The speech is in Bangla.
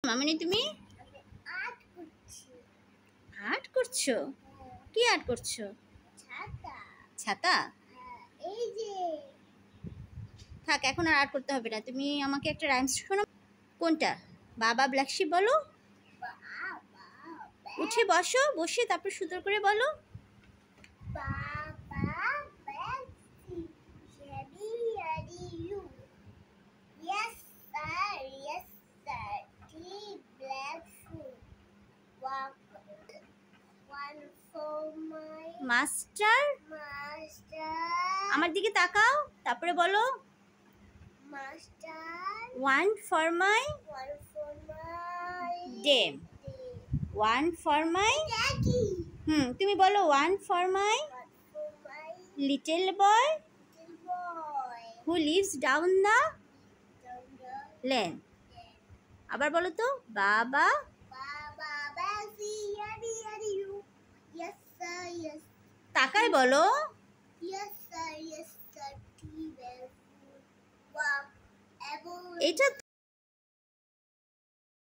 মামনি তুমি আর্ট করছো? কি আর্ট করছো? ছাতা। থাক, এখন আর আর্ট করতে হবে না। তুমি আমাকে একটা রাইমস শোনো। কোনটা? বাবা ব্ল্যাক শিপ বলো। উঠে বসো, বসে তারপর সুন্দর করে বলো। মাস্টার। আমার দিকে তাকাও, তারপরে বলো। One for my dame. One for my. তুমি বলো one for my little boy who lives down the lane. আবার বলো তো। বাবা। তাকায় বলো। এটা